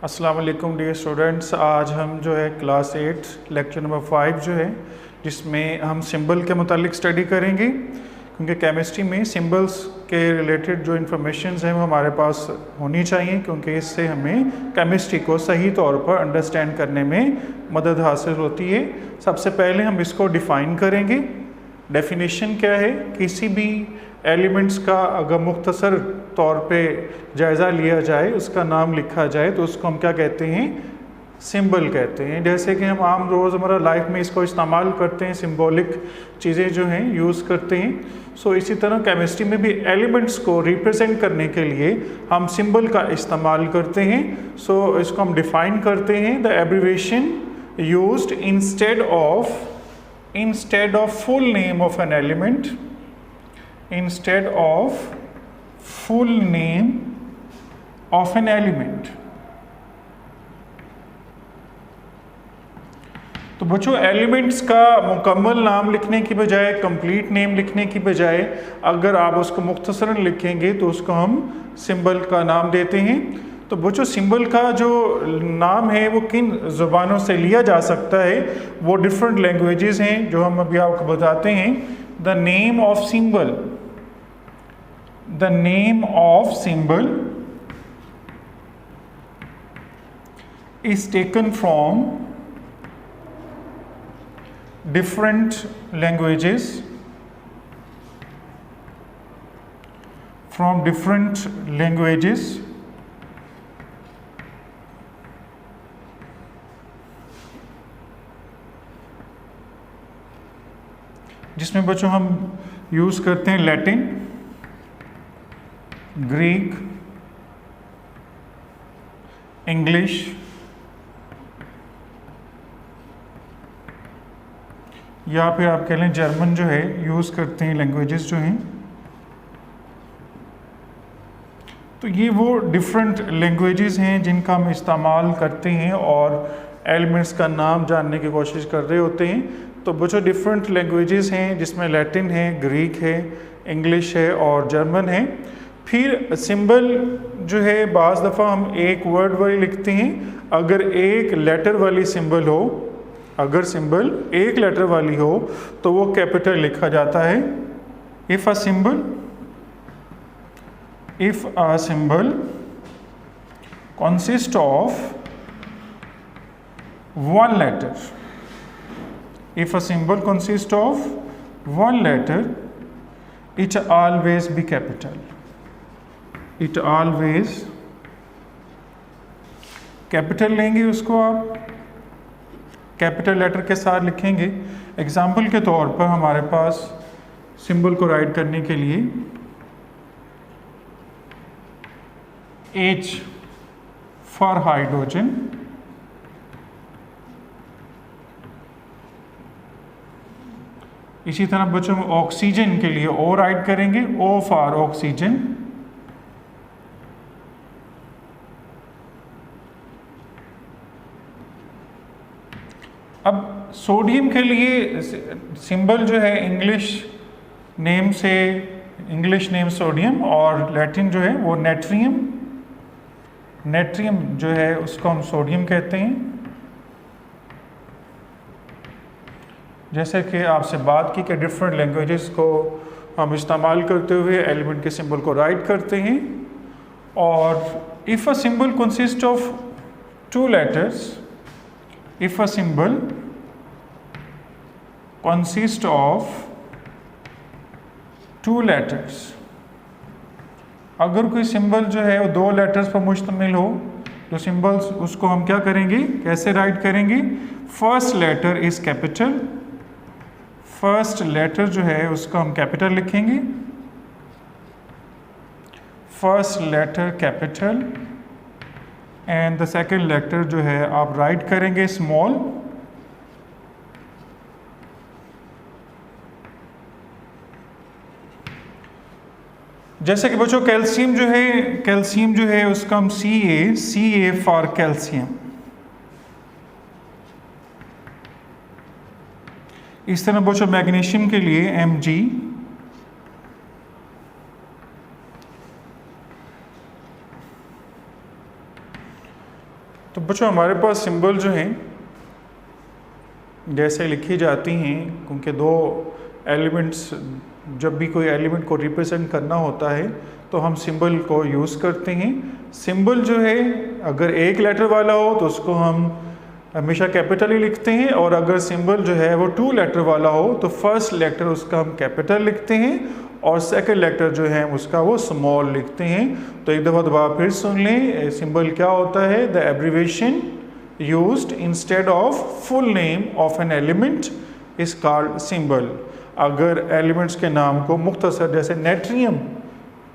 अस्सलाम वालेकुम dear students. आज हम जो है क्लास 8 लेक्चर नंबर 5 जो है जिसमें हम सिंबल के मुतालिक स्टडी करेंगे, क्योंकि केमिस्ट्री में सिंबल्स के रिलेटेड जो इन्फॉर्मेशन है वो हमारे पास होनी चाहिए, क्योंकि इससे हमें केमिस्ट्री को सही तौर पर अंडरस्टैंड करने में मदद हासिल होती है। सबसे पहले हम इसको डिफ़ाइन करेंगे। डेफिनेशन क्या है? किसी भी एलिमेंट्स का अगर मुख्तसर तौर पे जायज़ा लिया जाए, उसका नाम लिखा जाए, तो उसको हम क्या कहते हैं? सिंबल कहते हैं। जैसे कि हम आम रोज़मर्रा लाइफ में इसको इस्तेमाल करते हैं, सिंबॉलिक चीज़ें जो हैं यूज़ करते हैं। सो इसी तरह केमिस्ट्री में भी एलिमेंट्स को रिप्रेजेंट करने के लिए हम सिंबल का इस्तेमाल करते हैं। सो इसको हम डिफ़ाइन करते हैं, the abbreviation used instead of full name of an element, instead of full name of an element। तो बच्चों, एलिमेंट्स का मुकम्मल नाम लिखने की बजाय, कंप्लीट नेम लिखने की बजाय अगर आप उसको मुख्तसरन लिखेंगे तो उसको हम सिंबल का नाम देते हैं। तो बच्चों, सिंबल का जो नाम है वो किन ज़ुबानों से लिया जा सकता है? वो डिफरेंट लैंग्वेजेस हैं जो हम अभी आपको बताते हैं। The name of symbol, the name of symbol is taken from different languages, from different languages, जिसमें बच्चों हम यूज़ करते हैं लैटिन, ग्रीक, इंग्लिश, या फिर आप कह लें जर्मन जो है यूज़ करते हैं लैंग्वेजेस जो हैं। तो ये वो डिफरेंट लैंग्वेजेस हैं जिनका हम इस्तेमाल करते हैं और एलिमेंट्स का नाम जानने की कोशिश कर रहे होते हैं। तो बच्चों, डिफरेंट लैंग्वेजेस हैं जिसमें लैटिन है, ग्रीक है, इंग्लिश है और जर्मन है। फिर सिंबल जो है बाज़ दफ़ा हम एक वर्ड वाली लिखते हैं। अगर एक लेटर वाली सिंबल हो, अगर सिंबल एक लेटर वाली हो तो वो कैपिटल लिखा जाता है। If a symbol consist of one letter, if a symbol consist of one letter, it always be capital, it always capital लेंगे, उसको आप कैपिटल लेटर के साथ लिखेंगे। एग्जाम्पल के तौर पर हमारे पास सिंबल को राइट करने के लिए H फॉर हाइड्रोजन, इसी तरह बच्चों में ऑक्सीजन के लिए O राइट करेंगे, O फॉर ऑक्सीजन। अब सोडियम के लिए सिंबल जो है इंग्लिश नेम से, इंग्लिश नेम सोडियम, और लैटिन जो है वो नेट्रियम, नेट्रियम जो है उसको हम सोडियम कहते हैं। जैसे कि आपसे बात की कि डिफरेंट लैंग्वेजेस को हम इस्तेमाल करते हुए एलिमेंट के सिंबल को राइट करते हैं। और if a symbol consist of two letters, if a symbol consists of two letters, अगर कोई सिंबल जो है वो दो लेटर्स पर मुश्तमिल हो तो सिंबल्स उसको हम क्या करेंगे, कैसे राइट करेंगे? First letter is capital, first letter जो है उसको हम कैपिटल लिखेंगे, first letter capital, and the second letter जो है आप राइट करेंगे स्मॉल। जैसे कि बच्चों कैल्शियम जो है उसका हम सी ए फॉर कैल्शियम। इस तरह बच्चों मैग्नीशियम के लिए Mg, तो बच्चों हमारे पास सिंबल जो हैं जैसे लिखी जाती हैं, क्योंकि दो एलिमेंट्स, जब भी कोई एलिमेंट को रिप्रेजेंट करना होता है तो हम सिंबल को यूज़ करते हैं। सिंबल जो है अगर एक लेटर वाला हो तो उसको हम हमेशा कैपिटल ही लिखते हैं, और अगर सिंबल जो है वो 2 लेटर वाला हो तो फर्स्ट लेटर उसका हम कैपिटल लिखते हैं और सेकंड लेटर जो है उसका वो स्मॉल लिखते हैं। तो एक दफ़ा दोबारा फिर सुन लें, सिंबल क्या होता है? The abbreviation used instead of full name of an element is called symbol. अगर एलिमेंट्स के नाम को मुख्तसर, जैसे नेट्रियम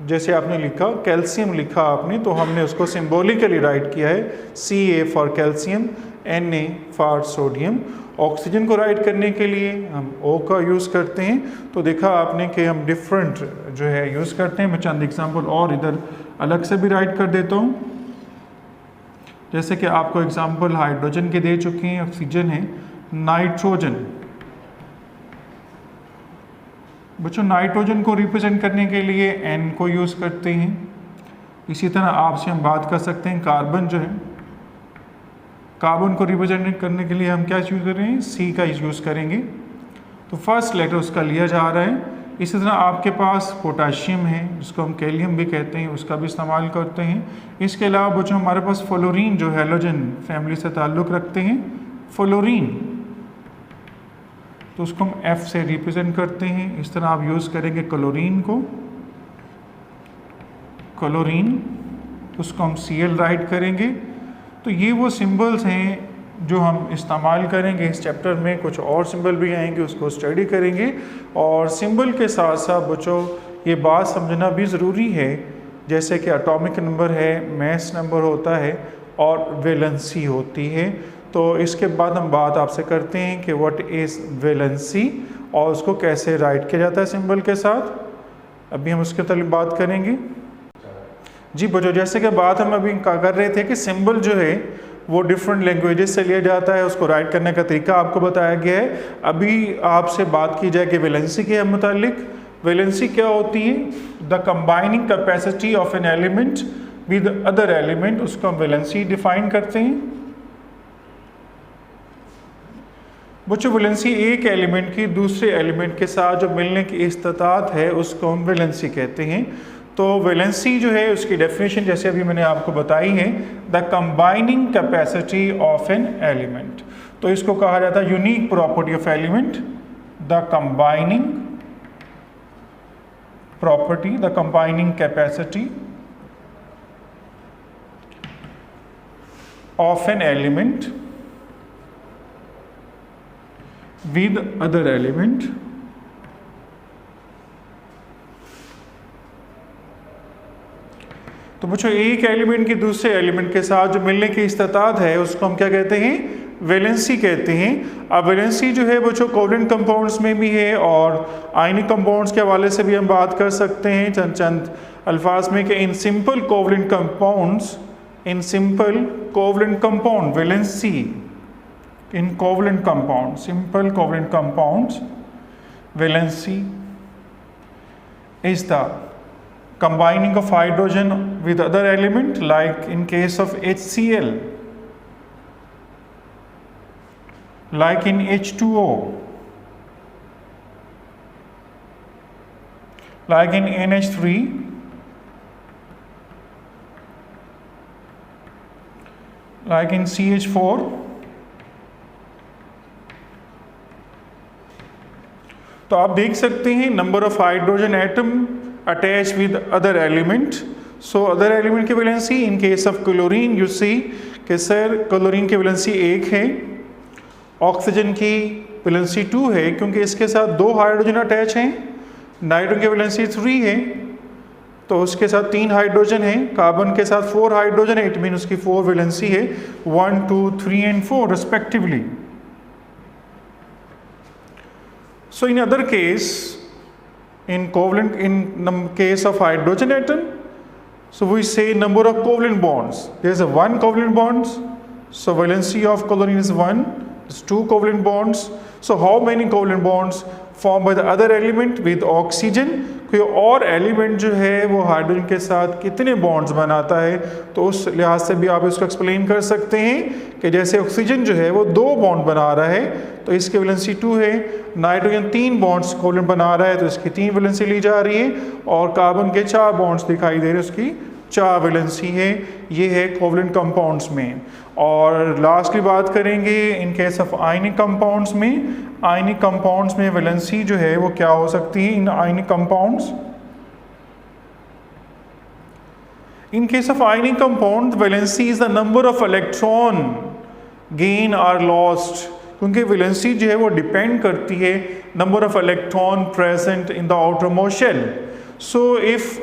जैसे आपने लिखा, कैल्शियम लिखा आपने, तो हमने उसको सिंबॉलिकली राइट किया है, Ca for calcium, Na for sodium. Oxygen को राइट करने के लिए हम O का यूज़ करते हैं। तो देखा आपने कि हम डिफरेंट जो है यूज़ करते हैं। मैं चंद एग्जांपल और इधर अलग से भी राइट कर देता हूँ। जैसे कि आपको एग्जांपल हाइड्रोजन के दे चुके हैं, ऑक्सीजन है, नाइट्रोजन। बच्चों नाइट्रोजन को रिप्रेजेंट करने के लिए N को यूज़ करते हैं। इसी तरह आपसे हम बात कर सकते हैं कार्बन जो है, कार्बन को रिप्रेजेंट करने के लिए हम क्या यूज़ कर रहे हैं? C का यूज़ करेंगे। तो फर्स्ट लेटर उसका लिया जा रहा है। इसी तरह आपके पास पोटाशियम है, जिसको हम कैलियम भी कहते हैं, उसका भी इस्तेमाल करते हैं। इसके अलावा बच्चों हमारे पास फ्लोरीन जो हैलोजन फैमिली से ताल्लुक़ रखते हैं, फ्लोरीन, तो उसको हम F से रिप्रेजेंट करते हैं। इस तरह आप यूज़ करेंगे क्लोरीन को, क्लोरीन, उसको हम Cl राइट करेंगे। तो ये वो सिंबल्स हैं जो हम इस्तेमाल करेंगे इस चैप्टर में। कुछ और सिंबल भी आएंगे, उसको स्टडी करेंगे। और सिंबल के साथ साथ बच्चों ये बात समझना भी ज़रूरी है, जैसे कि एटॉमिक नंबर है, मास नंबर होता है और वैलेंसी होती है। तो इसके बाद हम बात आपसे करते हैं कि व्हाट इज़ वैलेंसी और उसको कैसे राइट किया जाता है सिंबल के साथ। अभी हम उसके तले बात करेंगे। जी बच्चों, जैसे कि बात हम अभी कर रहे थे कि सिंबल जो है वो डिफरेंट लैंग्वेजेस से लिया जाता है, उसको राइट करने का तरीका आपको बताया गया है। अभी आपसे बात की जाए कि वैलेंसी के मुतालिक। वैलेंसी क्या होती है? The combining capacity of an element with other element, उसको हम वैलेंसी डिफाइन करते हैं। बच्चों वैलेंसी एक एलिमेंट की दूसरे एलिमेंट के साथ जो मिलने की इस्तात है उसको हम वैलेंसी कहते हैं। तो वैलेंसी जो है उसकी डेफिनेशन जैसे अभी मैंने आपको बताई है, the combining capacity of an element. तो इसको कहा जाता है unique property of element, the combining property, the combining capacity of an element with other element तो बच्चों एक एलिमेंट की दूसरे एलिमेंट के साथ जो मिलने की इस्तात है उसको हम क्या कहते हैं? वैलेंसी कहते हैं। अब वैलेंसी जो है बच्चों कोवलेंट कंपाउंड्स में भी है और आयनिक कंपाउंड्स के हवाले से भी हम बात कर सकते हैं चंद अल्फाज में कि in simple covalent compounds, in simple covalent compound valency, in covalent compounds, simple covalent compounds, valency is the combining of hydrogen with other element, like in case of HCl, like in H2O, like in NH3, like in CH4, तो आप देख सकते हैं number of hydrogen atom attach with other element. So other element की valency in case of chlorine you see कि sir chlorine की valency 1 है, oxygen की वैलेंसी 2 है क्योंकि इसके साथ 2 हाइड्रोजन अटैच हैं। नाइट्रोजन की वैलेंसी 3 है तो उसके साथ 3 हाइड्रोजन है। कार्बन के साथ 4 हाइड्रोजन है, इट मीन उसकी 4 वैलेंसी है, 1, 2, 3 and 4 respectively. So in other case, in case of hydrogen atom, so we say number of covalent bonds. There is a 1 covalent bonds. So valency of chlorine is 1. There's 2 covalent bonds. So how many covalent bonds? Form by the other element with oxygen, कोई और element जो है वो hydrogen के साथ कितने bonds बनाता है, तो उस लिहाज से भी आप इसको एक्सप्लेन कर सकते हैं कि जैसे ऑक्सीजन जो है वो 2 बॉन्ड बना रहा है तो इसकी वैलेंसी 2 है, नाइट्रोजन 3 बॉन्ड्स कोवलेंट बना रहा है तो इसकी 3 वैलेंसी ली जा रही है, और कार्बन के 4 बॉन्ड्स दिखाई दे रहे हैं उसकी 4 वैलेंसी है। ये है कोवलेंट कंपाउंड्स में। और लास्टली बात करेंगे in case of ionic compounds में। आयनिक कंपाउंड्स में वैलेंसी जो है वो क्या हो सकती है in ionic compounds. In case of ionic compound valency is the number of electron gain or lost, क्योंकि वैलेंसी जो है वो डिपेंड करती है number of electron present in the outermost shell. So if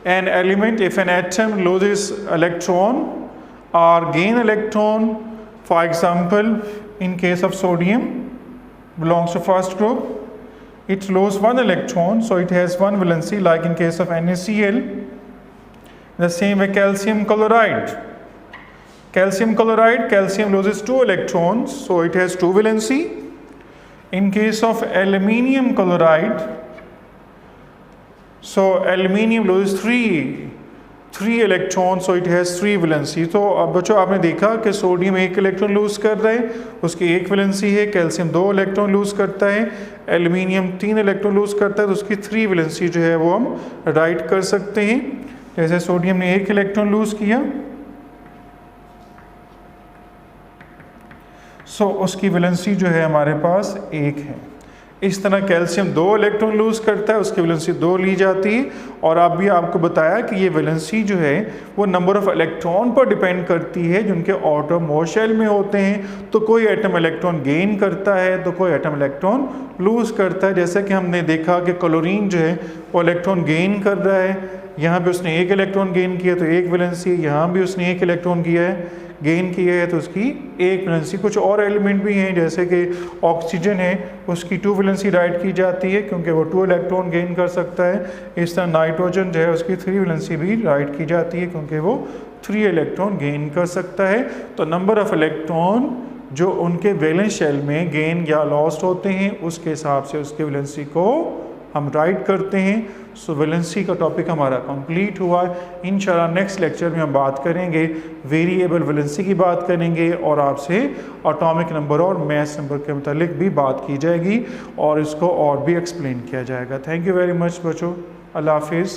an element, if an atom loses electron or gain electron, for example in case of sodium belongs to first group, it loses 1 electron, so it has 1 valency, like in case of NaCl. The same way calcium chloride, calcium loses 2 electrons, so it has 2 valency. In case of aluminium chloride, so aluminium loses 3 electrons, so it has 3 valency. तो अब बच्चों आपने देखा कि sodium 1 electron lose कर रहा है, उसकी 1 वैलेंसी है, कैल्शियम 2 इलेक्ट्रॉन लूज करता है, एल्यूमिनियम 3 इलेक्ट्रॉन लूज करता है, तो उसकी 3 वैलेंसी जो है वो हम राइट कर सकते हैं। जैसे सोडियम ने 1 इलेक्ट्रॉन लूज किया, सो उसकी वैलेंसी जो है हमारे पास 1 है। इस तरह कैल्शियम 2 इलेक्ट्रॉन लूज करता है, उसकी वैलेंसी 2 ली जाती है। और आप भी आपको बताया कि ये वैलेंसी जो है वो नंबर ऑफ इलेक्ट्रॉन पर डिपेंड करती है जिनके आउटरमोस्ट शेल में होते हैं। तो कोई एटम इलेक्ट्रॉन गेन करता है तो कोई एटम इलेक्ट्रॉन लूज करता है। जैसे कि हमने देखा कि क्लोरीन जो है वो इलेक्ट्रॉन गेन कर रहा है, यहाँ पे उसने 1 इलेक्ट्रॉन गेन किया तो 1 वैलेंसी, यहाँ भी उसने 1 इलेक्ट्रॉन गेन किया है तो उसकी 1 वैलेंसी। कुछ और एलिमेंट भी हैं जैसे कि ऑक्सीजन है, उसकी 2 वैलेंसी राइट की जाती है क्योंकि वो 2 इलेक्ट्रॉन गेन कर सकता है। इस तरह नाइट्रोजन जो है उसकी 3 वैलेंसी भी राइट की जाती है क्योंकि वो 3 इलेक्ट्रॉन गेन कर सकता है। तो नंबर ऑफ इलेक्ट्रॉन जो उनके वैलेंस शेल में गेन या लॉस्ट होते हैं उसके हिसाब से उसके वैलेंसी को हम राइट करते हैं। सो वैलेंसी का टॉपिक हमारा कंप्लीट हुआ। इंशाल्लाह नेक्स्ट लेक्चर में हम बात करेंगे वेरिएबल वैलेंसी की बात करेंगे और आपसे एटॉमिक नंबर और मास नंबर के मुतालिक भी बात की जाएगी और इसको और भी एक्सप्लेन किया जाएगा। थैंक यू वेरी मच बच्चों, अल्लाह हाफिज़।